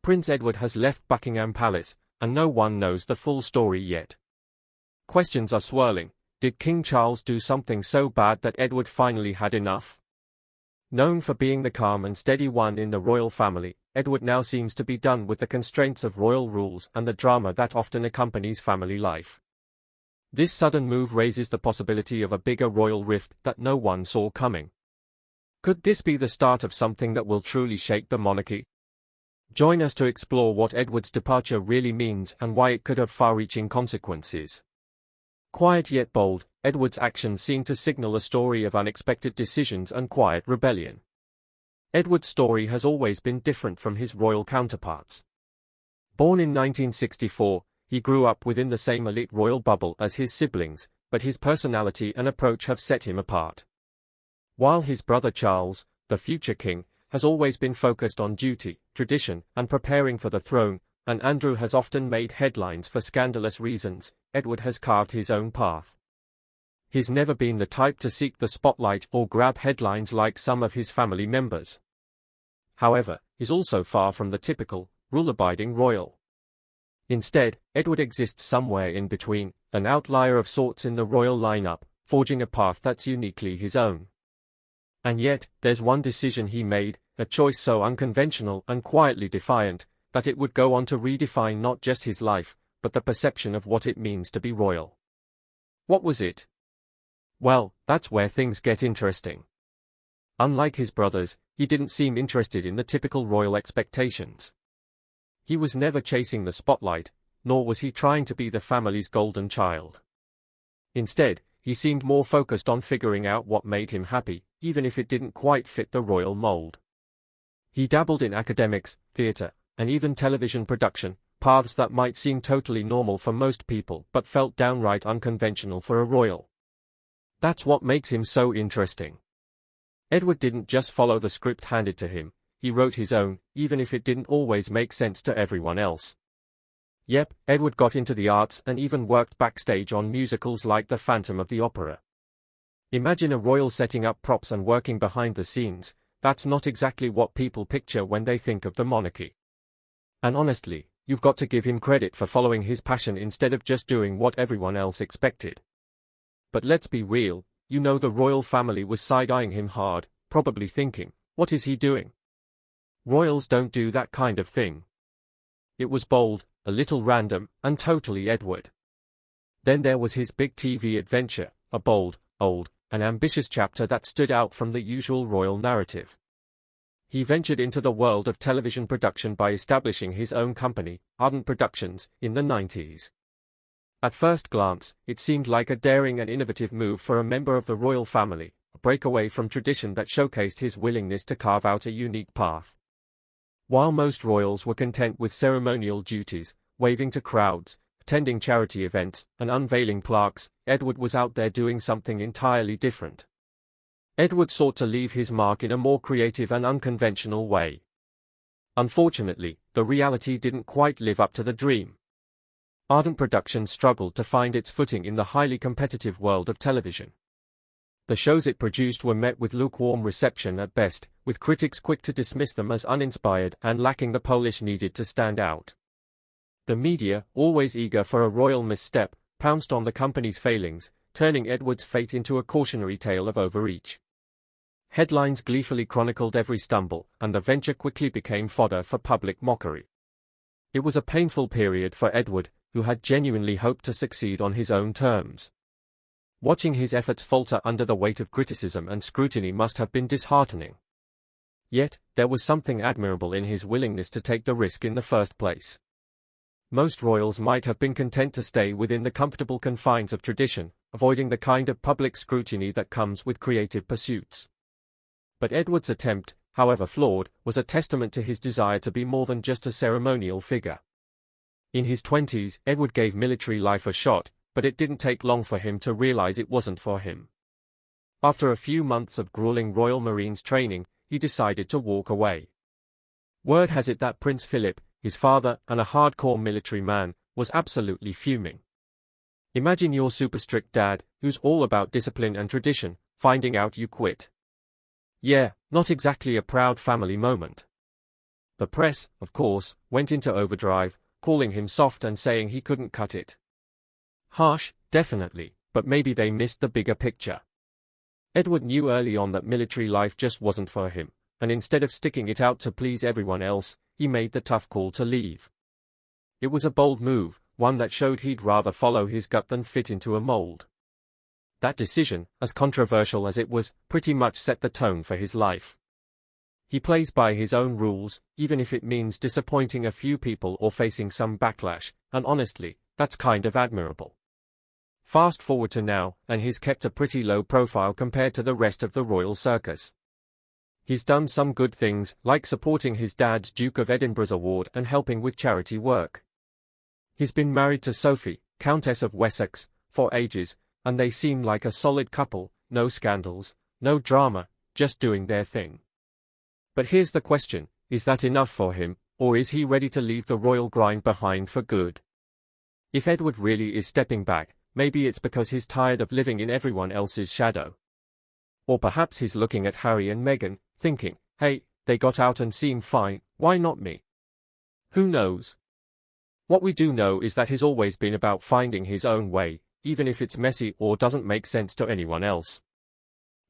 Prince Edward has left Buckingham Palace, and no one knows the full story yet. Questions are swirling. Did King Charles do something so bad that Edward finally had enough? Known for being the calm and steady one in the royal family, Edward now seems to be done with the constraints of royal rules and the drama that often accompanies family life. This sudden move raises the possibility of a bigger royal rift that no one saw coming. Could this be the start of something that will truly shake the monarchy? Join us to explore what Edward's departure really means and why it could have far-reaching consequences. Quiet yet bold, Edward's actions seem to signal a story of unexpected decisions and quiet rebellion. Edward's story has always been different from his royal counterparts. Born in 1964, he grew up within the same elite royal bubble as his siblings, but his personality and approach have set him apart. While his brother Charles, the future king, has always been focused on duty, tradition, and preparing for the throne, and Andrew has often made headlines for scandalous reasons, Edward has carved his own path. He's never been the type to seek the spotlight or grab headlines like some of his family members. However, he's also far from the typical, rule-abiding royal. Instead, Edward exists somewhere in between, an outlier of sorts in the royal lineup, forging a path that's uniquely his own. And yet, there's one decision he made, a choice so unconventional and quietly defiant, that it would go on to redefine not just his life, but the perception of what it means to be royal. What was it? Well, that's where things get interesting. Unlike his brothers, he didn't seem interested in the typical royal expectations. He was never chasing the spotlight, nor was he trying to be the family's golden child. Instead, he seemed more focused on figuring out what made him happy, even if it didn't quite fit the royal mold. He dabbled in academics, theatre, and even television production, paths that might seem totally normal for most people but felt downright unconventional for a royal. That's what makes him so interesting. Edward didn't just follow the script handed to him, he wrote his own, even if it didn't always make sense to everyone else. Yep, Edward got into the arts and even worked backstage on musicals like The Phantom of the Opera. Imagine a royal setting up props and working behind the scenes. That's not exactly what people picture when they think of the monarchy. And honestly, you've got to give him credit for following his passion instead of just doing what everyone else expected. But let's be real, the royal family was side-eyeing him hard, probably thinking, what is he doing? Royals don't do that kind of thing. It was bold, a little random, and totally Edward. Then there was his big TV adventure, a bold, old, and ambitious chapter that stood out from the usual royal narrative. He ventured into the world of television production by establishing his own company, Ardent Productions, in the 90s. At first glance, it seemed like a daring and innovative move for a member of the royal family, a breakaway from tradition that showcased his willingness to carve out a unique path. While most royals were content with ceremonial duties, waving to crowds, attending charity events, and unveiling plaques, Edward was out there doing something entirely different. Edward sought to leave his mark in a more creative and unconventional way. Unfortunately, the reality didn't quite live up to the dream. Ardent Productions struggled to find its footing in the highly competitive world of television. The shows it produced were met with lukewarm reception at best, with critics quick to dismiss them as uninspired and lacking the polish needed to stand out. The media, always eager for a royal misstep, pounced on the company's failings, turning Edward's fate into a cautionary tale of overreach. Headlines gleefully chronicled every stumble, and the venture quickly became fodder for public mockery. It was a painful period for Edward, who had genuinely hoped to succeed on his own terms. Watching his efforts falter under the weight of criticism and scrutiny must have been disheartening. Yet, there was something admirable in his willingness to take the risk in the first place. Most royals might have been content to stay within the comfortable confines of tradition, avoiding the kind of public scrutiny that comes with creative pursuits. But Edward's attempt, however flawed, was a testament to his desire to be more than just a ceremonial figure. In his 20s, Edward gave military life a shot, but it didn't take long for him to realize it wasn't for him. After a few months of grueling Royal Marines training, he decided to walk away. Word has it that Prince Philip, his father, and a hardcore military man, was absolutely fuming. Imagine your super strict dad, who's all about discipline and tradition, finding out you quit. Yeah, not exactly a proud family moment. The press, of course, went into overdrive, calling him soft and saying he couldn't cut it. Harsh, definitely, but maybe they missed the bigger picture. Edward knew early on that military life just wasn't for him, and instead of sticking it out to please everyone else, he made the tough call to leave. It was a bold move, one that showed he'd rather follow his gut than fit into a mold. That decision, as controversial as it was, pretty much set the tone for his life. He plays by his own rules, even if it means disappointing a few people or facing some backlash, and honestly, that's kind of admirable. Fast forward to now, and he's kept a pretty low profile compared to the rest of the royal circus. He's done some good things, like supporting his dad's Duke of Edinburgh's award and helping with charity work. He's been married to Sophie, Countess of Wessex, for ages, and they seem like a solid couple, no scandals, no drama, just doing their thing. But here's the question, is that enough for him, or is he ready to leave the royal grind behind for good? If Edward really is stepping back, maybe it's because he's tired of living in everyone else's shadow. Or perhaps he's looking at Harry and Meghan, thinking, hey, they got out and seem fine, why not me? Who knows? What we do know is that he's always been about finding his own way, even if it's messy or doesn't make sense to anyone else.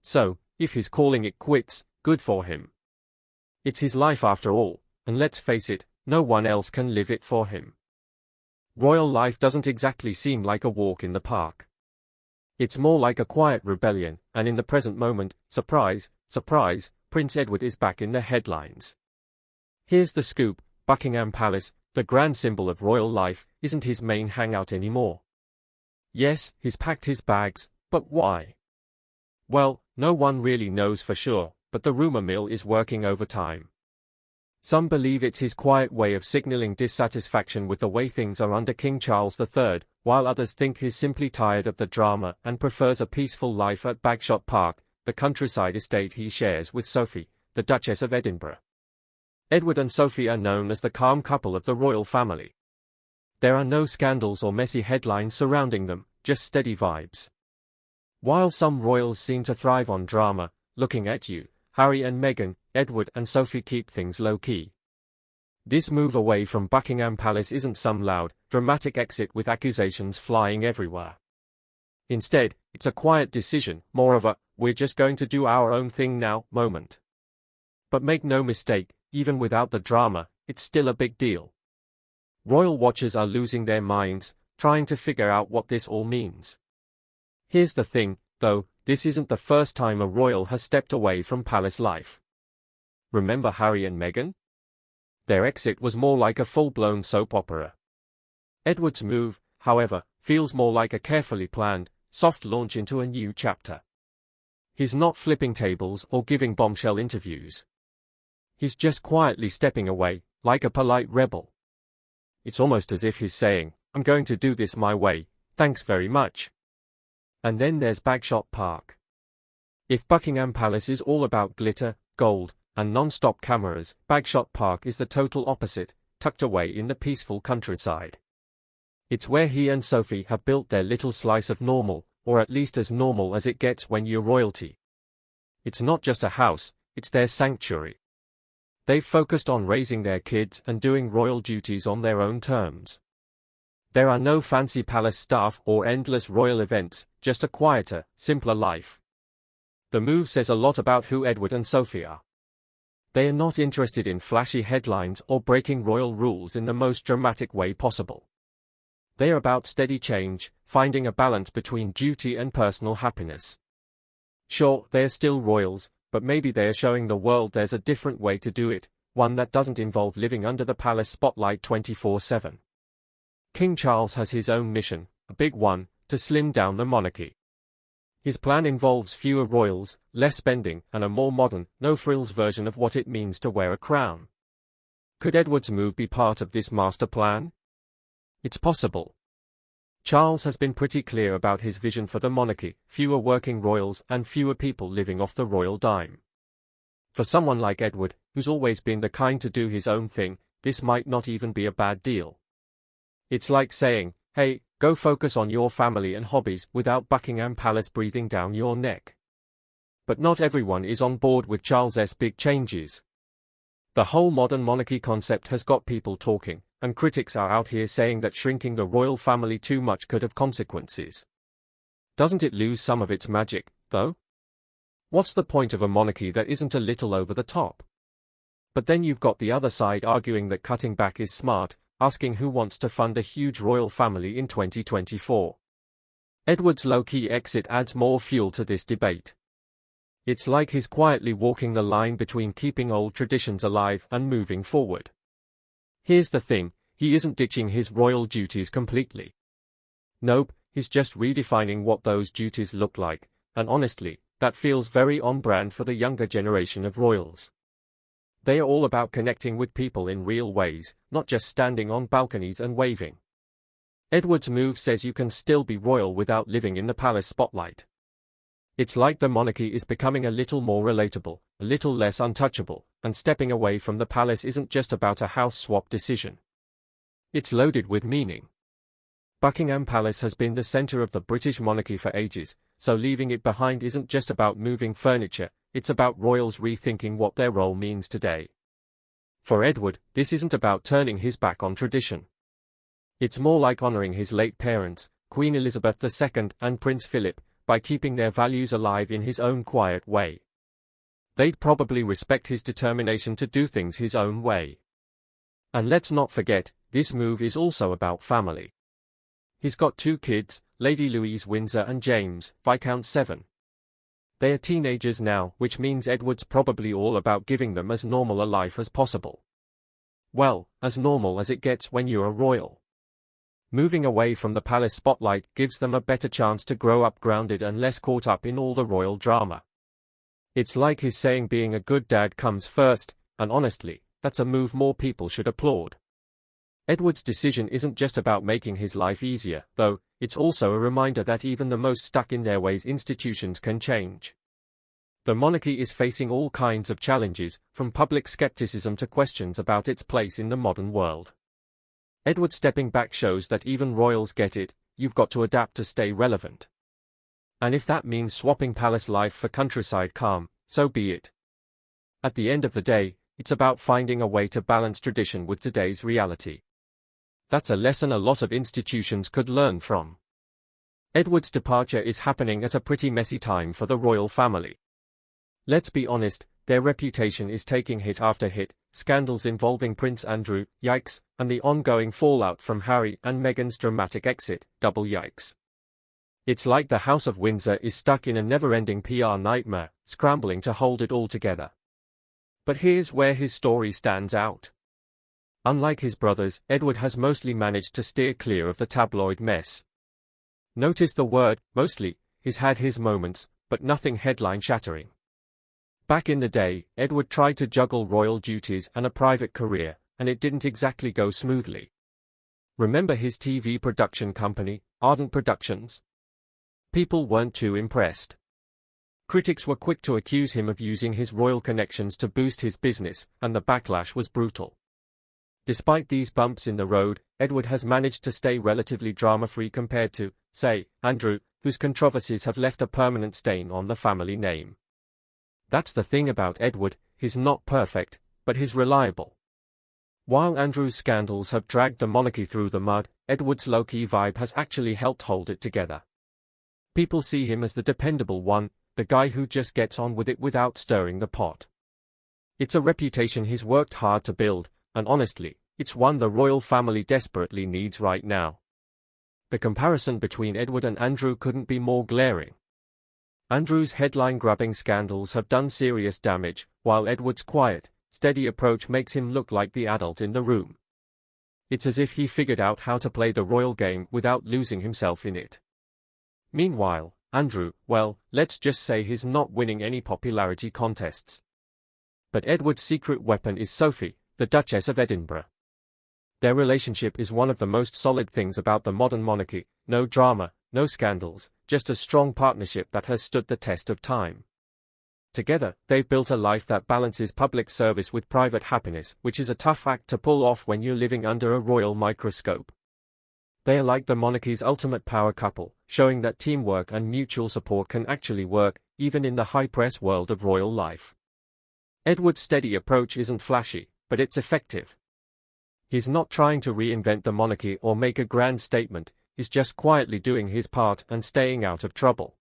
So, if he's calling it quits, good for him. It's his life after all, and let's face it, no one else can live it for him. Royal life doesn't exactly seem like a walk in the park. It's more like a quiet rebellion, and in the present moment, surprise, surprise, Prince Edward is back in the headlines. Here's the scoop, Buckingham Palace, the grand symbol of royal life, isn't his main hangout anymore. Yes, he's packed his bags, but why? Well, no one really knows for sure, but the rumor mill is working overtime. Some believe it's his quiet way of signaling dissatisfaction with the way things are under King Charles III, while others think he's simply tired of the drama and prefers a peaceful life at Bagshot Park, the countryside estate he shares with Sophie, the Duchess of Edinburgh. Edward and Sophie are known as the calm couple of the royal family. There are no scandals or messy headlines surrounding them, just steady vibes. While some royals seem to thrive on drama, looking at you, Harry and Meghan, Edward and Sophie keep things low-key. This move away from Buckingham Palace isn't some loud, dramatic exit with accusations flying everywhere. Instead, it's a quiet decision, more of a, we're just going to do our own thing now, moment. But make no mistake, even without the drama, it's still a big deal. Royal watchers are losing their minds, trying to figure out what this all means. Here's the thing, though, this isn't the first time a royal has stepped away from palace life. Remember Harry and Meghan? Their exit was more like a full-blown soap opera. Edward's move, however, feels more like a carefully planned, soft launch into a new chapter. He's not flipping tables or giving bombshell interviews. He's just quietly stepping away, like a polite rebel. It's almost as if he's saying, I'm going to do this my way, thanks very much. And then there's Bagshot Park. If Buckingham Palace is all about glitter, gold, and non-stop cameras, Bagshot Park is the total opposite, tucked away in the peaceful countryside. It's where he and Sophie have built their little slice of normal, or at least as normal as it gets when you're royalty. It's not just a house, it's their sanctuary. They've focused on raising their kids and doing royal duties on their own terms. There are no fancy palace staff or endless royal events, just a quieter, simpler life. The move says a lot about who Edward and Sophie are. They are not interested in flashy headlines or breaking royal rules in the most dramatic way possible. They are about steady change, finding a balance between duty and personal happiness. Sure, they are still royals, but maybe they are showing the world there's a different way to do it, one that doesn't involve living under the palace spotlight 24/7. King Charles has his own mission, a big one, to slim down the monarchy. His plan involves fewer royals, less spending, and a more modern, no-frills version of what it means to wear a crown. Could Edward's move be part of this master plan? It's possible. Charles has been pretty clear about his vision for the monarchy, fewer working royals and fewer people living off the royal dime. For someone like Edward, who's always been the kind to do his own thing, this might not even be a bad deal. It's like saying, hey, go focus on your family and hobbies without Buckingham Palace breathing down your neck. But not everyone is on board with Charles's big changes. The whole modern monarchy concept has got people talking, and critics are out here saying that shrinking the royal family too much could have consequences. Doesn't it lose some of its magic, though? What's the point of a monarchy that isn't a little over the top? But then you've got the other side arguing that cutting back is smart, asking who wants to fund a huge royal family in 2024. Edward's low-key exit adds more fuel to this debate. It's like he's quietly walking the line between keeping old traditions alive and moving forward. Here's the thing, he isn't ditching his royal duties completely. Nope, he's just redefining what those duties look like, and honestly, that feels very on-brand for the younger generation of royals. They are all about connecting with people in real ways, not just standing on balconies and waving. Edward's move says you can still be royal without living in the palace spotlight. It's like the monarchy is becoming a little more relatable, a little less untouchable, and stepping away from the palace isn't just about a house swap decision. It's loaded with meaning. Buckingham Palace has been the center of the British monarchy for ages, so leaving it behind isn't just about moving furniture, it's about royals rethinking what their role means today. For Edward, this isn't about turning his back on tradition. It's more like honoring his late parents, Queen Elizabeth II and Prince Philip, by keeping their values alive in his own quiet way. They'd probably respect his determination to do things his own way. And let's not forget, this move is also about family. He's got 2 kids, Lady Louise Windsor and James, Viscount Severn. They are teenagers now, which means Edward's probably all about giving them as normal a life as possible. Well, as normal as it gets when you're a royal. Moving away from the palace spotlight gives them a better chance to grow up grounded and less caught up in all the royal drama. It's like he's saying being a good dad comes first, and honestly, that's a move more people should applaud. Edward's decision isn't just about making his life easier, though, it's also a reminder that even the most stuck in their ways institutions can change. The monarchy is facing all kinds of challenges, from public skepticism to questions about its place in the modern world. Edward stepping back shows that even royals get it, you've got to adapt to stay relevant. And if that means swapping palace life for countryside calm, so be it. At the end of the day, it's about finding a way to balance tradition with today's reality. That's a lesson a lot of institutions could learn from. Edward's departure is happening at a pretty messy time for the royal family. Let's be honest, their reputation is taking hit after hit, scandals involving Prince Andrew, yikes, and the ongoing fallout from Harry and Meghan's dramatic exit, double yikes. It's like the House of Windsor is stuck in a never-ending PR nightmare, scrambling to hold it all together. But here's where his story stands out. Unlike his brothers, Edward has mostly managed to steer clear of the tabloid mess. Notice the word, mostly. He's had his moments, but nothing headline-shattering. Back in the day, Edward tried to juggle royal duties and a private career, and it didn't exactly go smoothly. Remember his TV production company, Ardent Productions? People weren't too impressed. Critics were quick to accuse him of using his royal connections to boost his business, and the backlash was brutal. Despite these bumps in the road, Edward has managed to stay relatively drama-free compared to, say, Andrew, whose controversies have left a permanent stain on the family name. That's the thing about Edward, he's not perfect, but he's reliable. While Andrew's scandals have dragged the monarchy through the mud, Edward's low-key vibe has actually helped hold it together. People see him as the dependable one, the guy who just gets on with it without stirring the pot. It's a reputation he's worked hard to build, and honestly, it's one the royal family desperately needs right now. The comparison between Edward and Andrew couldn't be more glaring. Andrew's headline-grabbing scandals have done serious damage, while Edward's quiet, steady approach makes him look like the adult in the room. It's as if he figured out how to play the royal game without losing himself in it. Meanwhile, Andrew, well, let's just say he's not winning any popularity contests. But Edward's secret weapon is Sophie, the Duchess of Edinburgh. Their relationship is one of the most solid things about the modern monarchy, no drama, no scandals, just a strong partnership that has stood the test of time. Together, they've built a life that balances public service with private happiness, which is a tough act to pull off when you're living under a royal microscope. They are like the monarchy's ultimate power couple, showing that teamwork and mutual support can actually work, even in the high-press world of royal life. Edward's steady approach isn't flashy, but it's effective. He's not trying to reinvent the monarchy or make a grand statement, he's just quietly doing his part and staying out of trouble.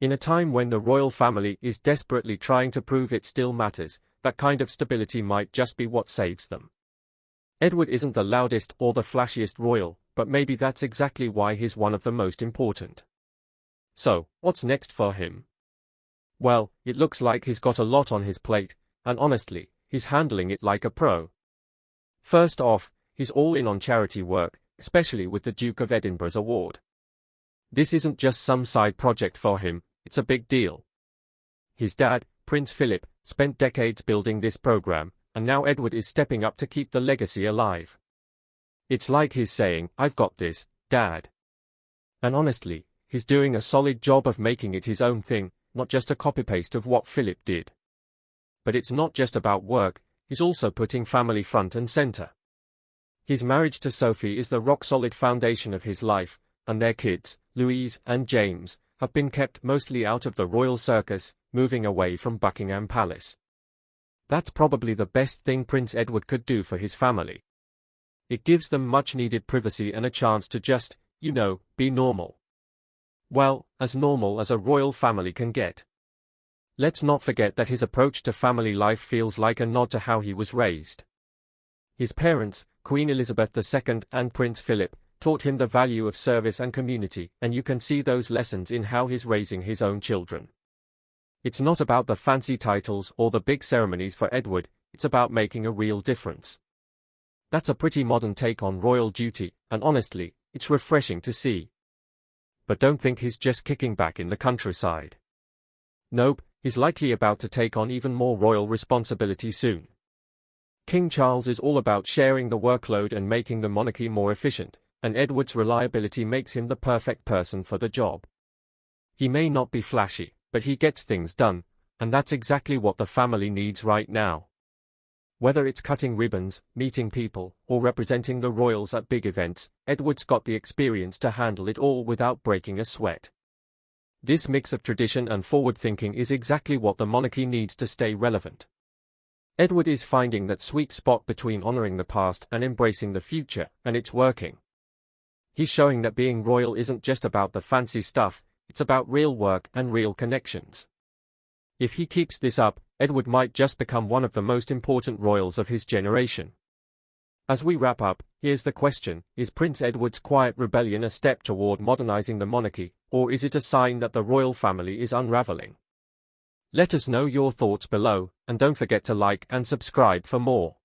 In a time when the royal family is desperately trying to prove it still matters, that kind of stability might just be what saves them. Edward isn't the loudest or the flashiest royal, but maybe that's exactly why he's one of the most important. So, what's next for him? Well, it looks like he's got a lot on his plate, and honestly, he's handling it like a pro. First off, he's all in on charity work, especially with the Duke of Edinburgh's award. This isn't just some side project for him, it's a big deal. His dad, Prince Philip, spent decades building this program, and now Edward is stepping up to keep the legacy alive. It's like he's saying, "I've got this, Dad." And honestly, he's doing a solid job of making it his own thing, not just a copy-paste of what Philip did. But it's not just about work, he's also putting family front and center. His marriage to Sophie is the rock-solid foundation of his life, and their kids, Louise and James, have been kept mostly out of the royal circus, moving away from Buckingham Palace. That's probably the best thing Prince Edward could do for his family. It gives them much-needed privacy and a chance to just, be normal. Well, as normal as a royal family can get. Let's not forget that his approach to family life feels like a nod to how he was raised. His parents, Queen Elizabeth II and Prince Philip, taught him the value of service and community, and you can see those lessons in how he's raising his own children. It's not about the fancy titles or the big ceremonies for Edward, it's about making a real difference. That's a pretty modern take on royal duty, and honestly, it's refreshing to see. But don't think he's just kicking back in the countryside. Nope, he's likely about to take on even more royal responsibility soon. King Charles is all about sharing the workload and making the monarchy more efficient, and Edward's reliability makes him the perfect person for the job. He may not be flashy, but he gets things done, and that's exactly what the family needs right now. Whether it's cutting ribbons, meeting people, or representing the royals at big events, Edward's got the experience to handle it all without breaking a sweat. This mix of tradition and forward-thinking is exactly what the monarchy needs to stay relevant. Edward is finding that sweet spot between honoring the past and embracing the future, and it's working. He's showing that being royal isn't just about the fancy stuff, it's about real work and real connections. If he keeps this up, Edward might just become one of the most important royals of his generation. As we wrap up, here's the question: is Prince Edward's quiet rebellion a step toward modernizing the monarchy, or is it a sign that the royal family is unraveling? Let us know your thoughts below, and don't forget to like and subscribe for more.